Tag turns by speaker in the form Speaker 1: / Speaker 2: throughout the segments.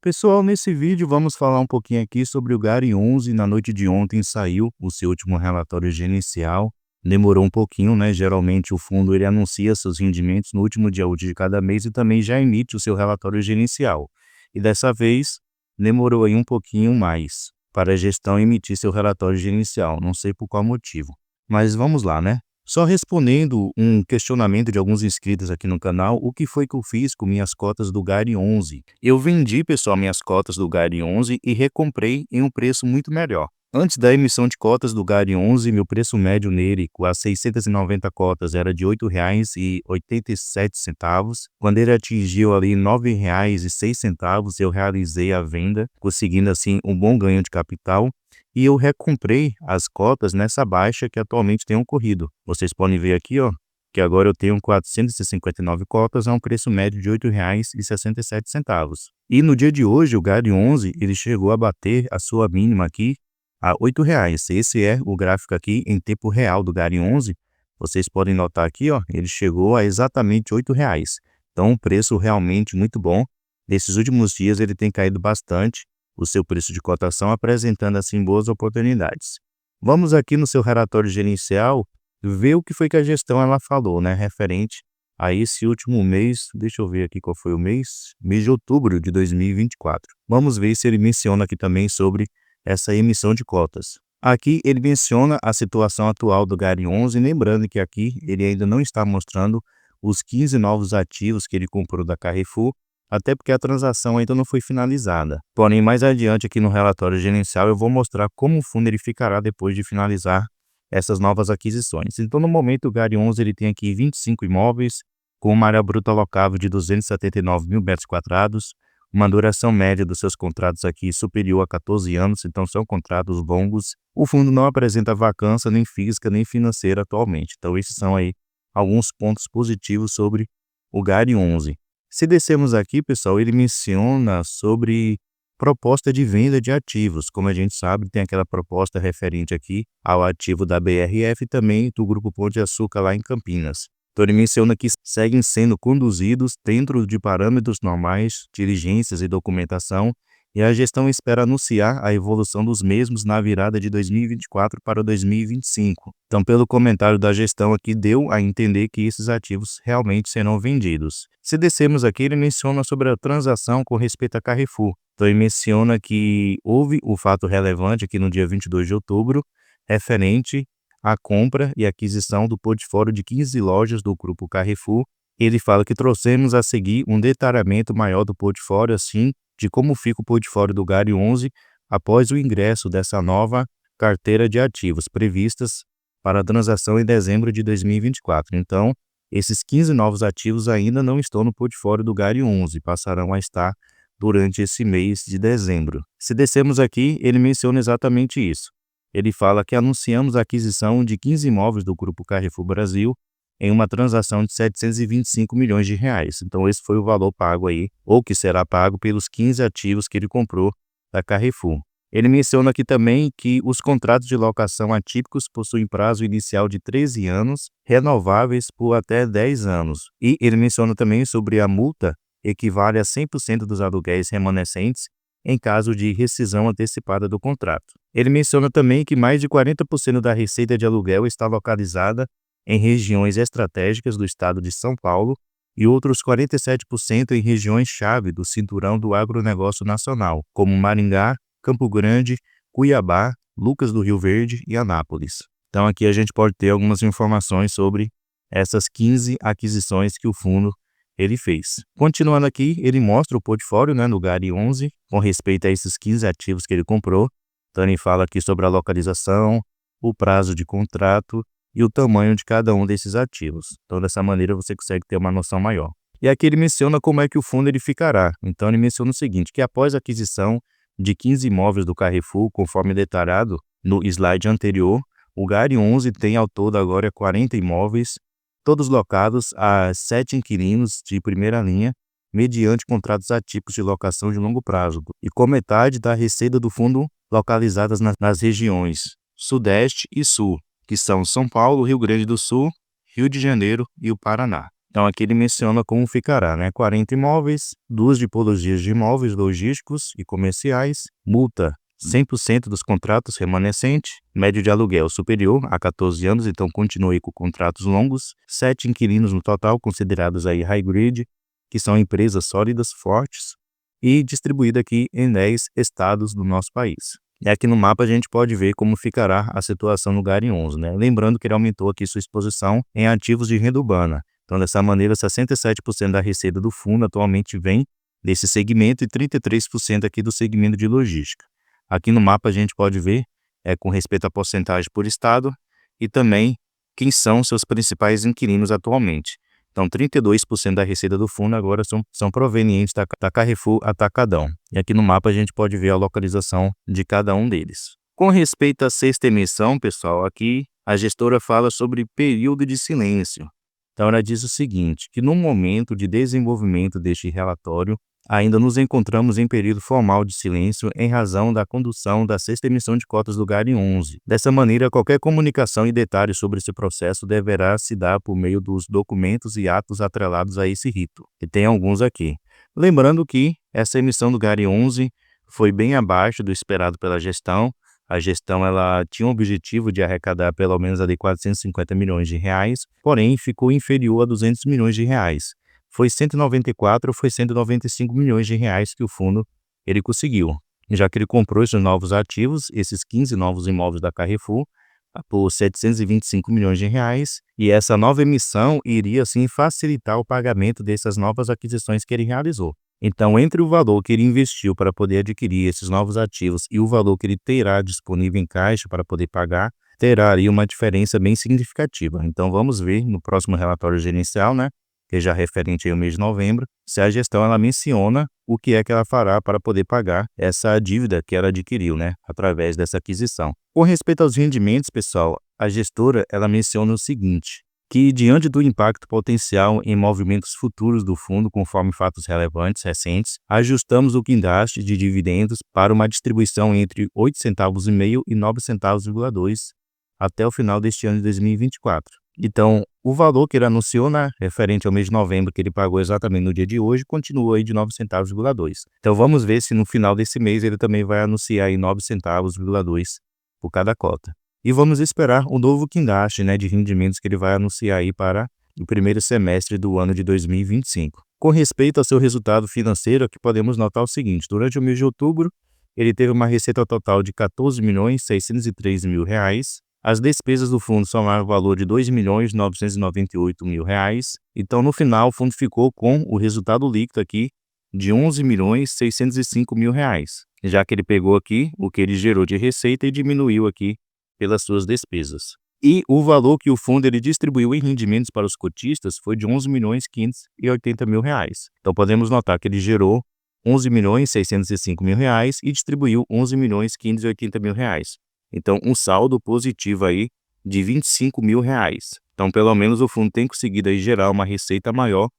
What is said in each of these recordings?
Speaker 1: Pessoal, nesse vídeo vamos falar um pouquinho aqui sobre o GARI 11. Na noite de ontem saiu o seu último relatório gerencial. Demorou um pouquinho, né? Geralmente o fundo ele anuncia seus rendimentos no último dia útil de cada mês e também já emite o seu relatório gerencial. E dessa vez demorou aí um pouquinho mais para a gestão emitir seu relatório gerencial. Não sei por qual motivo. Mas vamos lá, né? Só respondendo um questionamento de alguns inscritos aqui no canal, o que foi que eu fiz com minhas cotas do GARI 11? Eu vendi, pessoal, minhas cotas do GARI 11 e recomprei em um preço muito melhor. Antes da emissão de cotas do GARI 11, meu preço médio nele, com as 690 cotas, era de R$ 8,87. Quando ele atingiu ali R$ 9,06, eu realizei a venda, conseguindo assim um bom ganho de capital. E eu recomprei as cotas nessa baixa que atualmente tem ocorrido. Vocês podem ver aqui, ó, que agora eu tenho 459 cotas a um preço médio de R$ 8,67. E no dia de hoje, o GARI 11, ele chegou a bater a sua mínima aqui a R$ 8. Esse é o gráfico aqui em tempo real do GARI 11. Vocês podem notar aqui, ó, ele chegou a exatamente R$ 8. Então, um preço realmente muito bom. Nesses últimos dias, ele tem caído bastante o seu preço de cotação, apresentando assim boas oportunidades. Vamos aqui no seu relatório gerencial ver o que foi que a gestão ela falou, né, referente a esse último mês. Deixa eu ver aqui qual foi o mês de outubro de 2024. Vamos ver se ele menciona aqui também sobre essa emissão de cotas. Aqui ele menciona a situação atual do GARI 11, lembrando que aqui ele ainda não está mostrando os 15 novos ativos que ele comprou da Carrefour, até porque a transação ainda não foi finalizada. Porém, mais adiante aqui no relatório gerencial eu vou mostrar como o fundo ele ficará depois de finalizar essas novas aquisições. Então, no momento, o GARI 11 ele tem aqui 25 imóveis, com uma área bruta alocável de 279 mil metros quadrados, uma duração média dos seus contratos aqui superior a 14 anos, então são contratos longos. O fundo não apresenta vacância nem física nem financeira atualmente. Então, esses são aí alguns pontos positivos sobre o GARI 11. Se descermos aqui, pessoal, ele menciona sobre proposta de venda de ativos. Como a gente sabe, tem aquela proposta referente aqui ao ativo da BRF e também do Grupo Pão de Açúcar lá em Campinas. Então ele menciona que seguem sendo conduzidos dentro de parâmetros normais, diligências e documentação, e a gestão espera anunciar a evolução dos mesmos na virada de 2024 para 2025. Então, pelo comentário da gestão aqui, deu a entender que esses ativos realmente serão vendidos. Se descermos aqui, ele menciona sobre a transação com respeito a Carrefour. Então, ele menciona que houve o fato relevante aqui no dia 22 de outubro, referente à compra e aquisição do portfólio de 15 lojas do Grupo Carrefour. Ele fala que trouxemos a seguir um detalhamento maior do portfólio, assim, de como fica o portfólio do GARI 11 após o ingresso dessa nova carteira de ativos previstas para a transação em dezembro de 2024. Então, esses 15 novos ativos ainda não estão no portfólio do GARI 11, passarão a estar durante esse mês de dezembro. Se descermos aqui, ele menciona exatamente isso. Ele fala que anunciamos a aquisição de 15 imóveis do Grupo Carrefour Brasil em uma transação de 725 milhões de reais. Então, esse foi o valor pago aí, ou que será pago pelos 15 ativos que ele comprou da Carrefour. Ele menciona aqui também que os contratos de locação atípicos possuem prazo inicial de 13 anos, renováveis por até 10 anos. E ele menciona também sobre a multa equivale a 100% dos aluguéis remanescentes em caso de rescisão antecipada do contrato. Ele menciona também que mais de 40% da receita de aluguel está localizada em regiões estratégicas do estado de São Paulo e outros 47% em regiões-chave do cinturão do agronegócio nacional, como Maringá, Campo Grande, Cuiabá, Lucas do Rio Verde e Anápolis. Então aqui a gente pode ter algumas informações sobre essas 15 aquisições que o fundo ele fez. Continuando aqui, ele mostra o portfólio, né, no GARI 11 com respeito a esses 15 ativos que ele comprou. Então ele fala aqui sobre a localização, o prazo de contrato e o tamanho de cada um desses ativos. Então, dessa maneira, você consegue ter uma noção maior. E aqui ele menciona como é que o fundo ele ficará. Então, ele menciona o seguinte, que após a aquisição de 15 imóveis do Carrefour, conforme detalhado no slide anterior, o GARI 11 tem ao todo agora 40 imóveis, todos locados a 7 inquilinos de primeira linha, mediante contratos atípicos de locação de longo prazo, e com metade da receita do fundo localizadas nas regiões Sudeste e Sul, que são São Paulo, Rio Grande do Sul, Rio de Janeiro e o Paraná. Então aqui ele menciona como ficará, né? 40 imóveis, duas tipologias de imóveis logísticos e comerciais, multa 100% dos contratos remanescentes, médio de aluguel superior a 14 anos, então continue com contratos longos, 7 inquilinos no total, considerados aí high grade, que são empresas sólidas, fortes, e distribuída aqui em 10 estados do nosso país. E aqui no mapa a gente pode ver como ficará a situação no GARI 11, né? Lembrando que ele aumentou aqui sua exposição em ativos de renda urbana. Então, dessa maneira, 67% da receita do fundo atualmente vem desse segmento e 33% aqui do segmento de logística. Aqui no mapa a gente pode ver com respeito à porcentagem por estado e também quem são seus principais inquilinos atualmente. Então, 32% da receita do fundo agora são provenientes da Carrefour Atacadão. E aqui no mapa a gente pode ver a localização de cada um deles. Com respeito à sexta emissão, pessoal, aqui a gestora fala sobre período de silêncio. Então, ela diz o seguinte, que no momento de desenvolvimento deste relatório, ainda nos encontramos em período formal de silêncio em razão da condução da sexta emissão de cotas do GARI 11. Dessa maneira, qualquer comunicação e detalhes sobre esse processo deverá se dar por meio dos documentos e atos atrelados a esse rito. E tem alguns aqui. Lembrando que essa emissão do GARI 11 foi bem abaixo do esperado pela gestão. A gestão ela tinha o objetivo de arrecadar pelo menos ali 450 milhões de reais, porém ficou inferior a 200 milhões de reais. Foi 194 ou foi 195 milhões de reais que o fundo ele conseguiu. Já que ele comprou esses novos ativos, esses 15 novos imóveis da Carrefour, por 725 milhões de reais, e essa nova emissão iria assim facilitar o pagamento dessas novas aquisições que ele realizou. Então, entre o valor que ele investiu para poder adquirir esses novos ativos e o valor que ele terá disponível em caixa para poder pagar, terá aí uma diferença bem significativa. Então, vamos ver no próximo relatório gerencial, né, que é já referente ao mês de novembro, se a gestão ela menciona o que é que ela fará para poder pagar essa dívida que ela adquiriu, né, através dessa aquisição. Com respeito aos rendimentos, pessoal, a gestora ela menciona o seguinte, que diante do impacto potencial em movimentos futuros do fundo, conforme fatos relevantes recentes, ajustamos o guindaste de dividendos para uma distribuição entre 8 centavos e meio e 9 centavos,2 até o final deste ano de 2024. Então, o valor que ele anunciou, né, referente ao mês de novembro, que ele pagou exatamente no dia de hoje, continua aí de 9 centavos,2. Então, vamos ver se no final desse mês ele também vai anunciar aí 9 centavos,2 por cada cota. E vamos esperar o novo guindaste, né, de rendimentos que ele vai anunciar aí para o primeiro semestre do ano de 2025. Com respeito ao seu resultado financeiro, aqui podemos notar o seguinte, durante o mês de outubro, ele teve uma receita total de R$ 14.603.000, as despesas do fundo somaram o valor de R$ 2.998.000. Então, no final, o fundo ficou com o resultado líquido aqui de R$ 11.605.000, já que ele pegou aqui o que ele gerou de receita e diminuiu aqui pelas suas despesas. E o valor que o fundo ele distribuiu em rendimentos para os cotistas foi de R$ 11.580.000. Então, podemos notar que ele gerou R$ 11.605.000 e distribuiu R$ 11.580.000. Então, um saldo positivo aí de R$ 25.000. Então, pelo menos o fundo tem conseguido aí gerar uma receita maior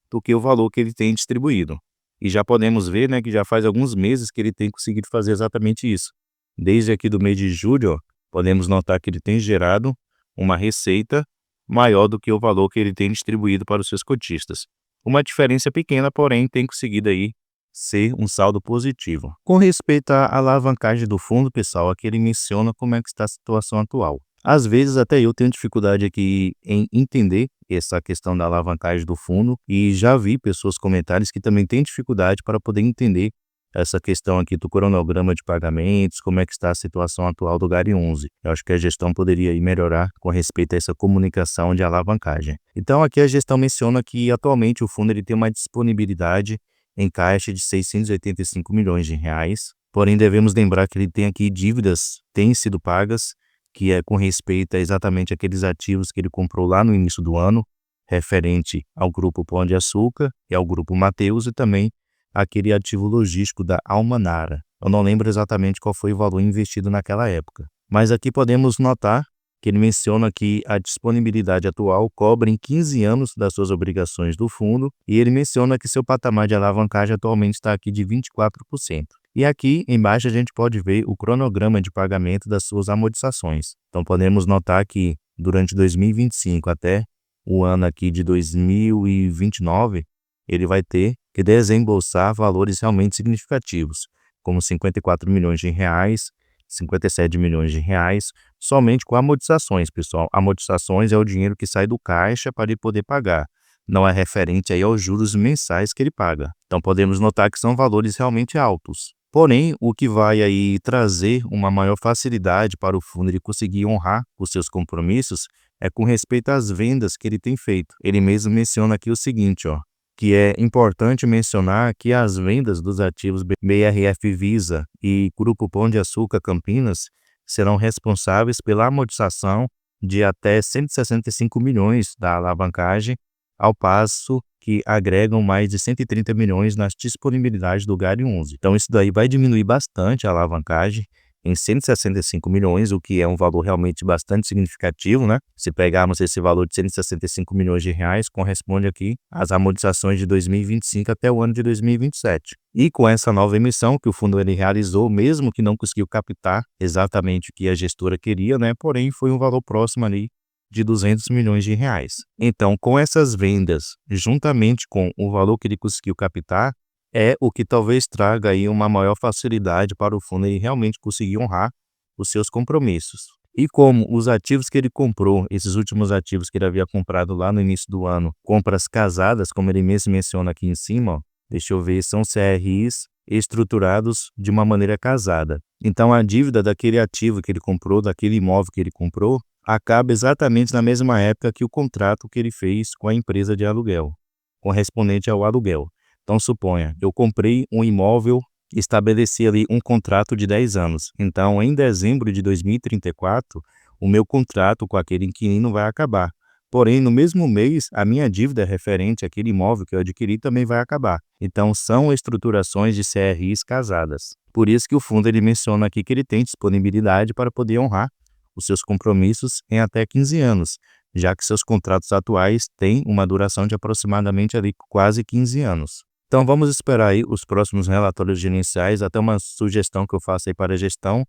Speaker 1: do que o valor que ele tem distribuído. E já podemos ver, né, que já faz alguns meses que ele tem conseguido fazer exatamente isso. Desde aqui do mês de julho, ó, podemos notar que ele tem gerado uma receita maior do que o valor que ele tem distribuído para os seus cotistas. Uma diferença pequena, porém, tem conseguido aí ser um saldo positivo. Com respeito à alavancagem do fundo, pessoal, aqui ele menciona como é que está a situação atual. Às vezes até eu tenho dificuldade aqui em entender essa questão da alavancagem do fundo e já vi pessoas comentarem que também têm dificuldade para poder entender essa questão aqui do cronograma de pagamentos, como é que está a situação atual do GARI 11. Eu acho que a gestão poderia aí melhorar com respeito a essa comunicação de alavancagem. Então aqui a gestão menciona que atualmente o fundo ele tem uma disponibilidade em caixa de R$ 685 milhões, porém devemos lembrar que ele tem aqui dívidas têm sido pagas, que é com respeito a exatamente aqueles ativos que ele comprou lá no início do ano, referente ao Grupo Pão de Açúcar e ao Grupo Mateus e também aquele ativo logístico da Almanara. Eu não lembro exatamente qual foi o valor investido naquela época, mas aqui podemos notar que ele menciona que a disponibilidade atual cobre em 15 anos das suas obrigações do fundo e ele menciona que seu patamar de alavancagem atualmente está aqui de 24%. E aqui embaixo a gente pode ver o cronograma de pagamento das suas amortizações. Então podemos notar que durante 2025 até o ano aqui de 2029, ele vai ter que desembolsar valores realmente significativos, como 54 milhões de reais, 57 milhões de reais, somente com amortizações, pessoal. Amortizações é o dinheiro que sai do caixa para ele poder pagar, não é referente aí aos juros mensais que ele paga. Então podemos notar que são valores realmente altos. Porém, o que vai aí trazer uma maior facilidade para o fundo ele conseguir honrar os seus compromissos é com respeito às vendas que ele tem feito. Ele mesmo menciona aqui o seguinte, ó, que é importante mencionar que as vendas dos ativos BRF Visa e Grupo Pão de Açúcar Campinas serão responsáveis pela amortização de até 165 milhões da alavancagem, ao passo que agregam mais de 130 milhões nas disponibilidades do GARI 11. Então isso daí vai diminuir bastante a alavancagem em 165 milhões, o que é um valor realmente bastante significativo, né? Se pegarmos esse valor de 165 milhões de reais, corresponde aqui às amortizações de 2025 até o ano de 2027. E com essa nova emissão que o fundo ele realizou, mesmo que não conseguiu captar exatamente o que a gestora queria, né? Porém, foi um valor próximo ali de 200 milhões de reais. Então, com essas vendas, juntamente com o valor que ele conseguiu captar, é o que talvez traga aí uma maior facilidade para o fundo e realmente conseguir honrar os seus compromissos. E como os ativos que ele comprou, esses últimos ativos que ele havia comprado lá no início do ano, compras casadas, como ele mesmo menciona aqui em cima, ó, deixa eu ver, são CRIs estruturados de uma maneira casada. Então a dívida daquele ativo que ele comprou, daquele imóvel que ele comprou, acaba exatamente na mesma época que o contrato que ele fez com a empresa de aluguel, correspondente ao aluguel. Então, suponha, eu comprei um imóvel e estabeleci ali um contrato de 10 anos. Então, em dezembro de 2034, o meu contrato com aquele inquilino vai acabar. Porém, no mesmo mês, a minha dívida referente àquele imóvel que eu adquiri também vai acabar. Então, são estruturações de CRIs casadas. Por isso que o fundo ele menciona aqui que ele tem disponibilidade para poder honrar os seus compromissos em até 15 anos, já que seus contratos atuais têm uma duração de aproximadamente ali quase 15 anos. Então vamos esperar aí os próximos relatórios gerenciais, até uma sugestão que eu faço aí para a gestão,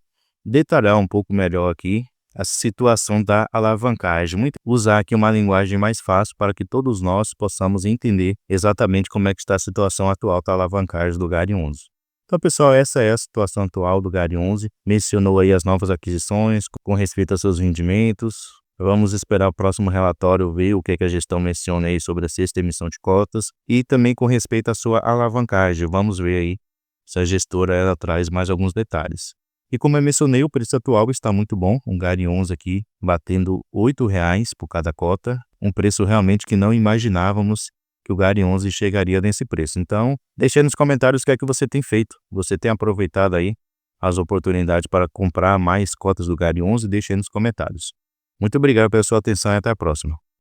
Speaker 1: detalhar um pouco melhor aqui a situação da alavancagem, usar aqui uma linguagem mais fácil para que todos nós possamos entender exatamente como é que está a situação atual da alavancagem do GARI 11. Então, pessoal, essa é a situação atual do GARI 11. Mencionou aí as novas aquisições com respeito aos seus rendimentos. Vamos esperar o próximo relatório, ver o que a gestão menciona aí sobre a sexta emissão de cotas e também com respeito à sua alavancagem. Vamos ver aí se a gestora ela traz mais alguns detalhes. E como eu mencionei, o preço atual está muito bom. Um GARI 11 aqui batendo R$ 8,00 por cada cota. Um preço realmente que não imaginávamos que o GARI 11 chegaria nesse preço. Então, deixe aí nos comentários o que é que você tem feito. Você tem aproveitado aí as oportunidades para comprar mais cotas do GARI 11? Deixe aí nos comentários. Muito obrigado pela sua atenção e até a próxima.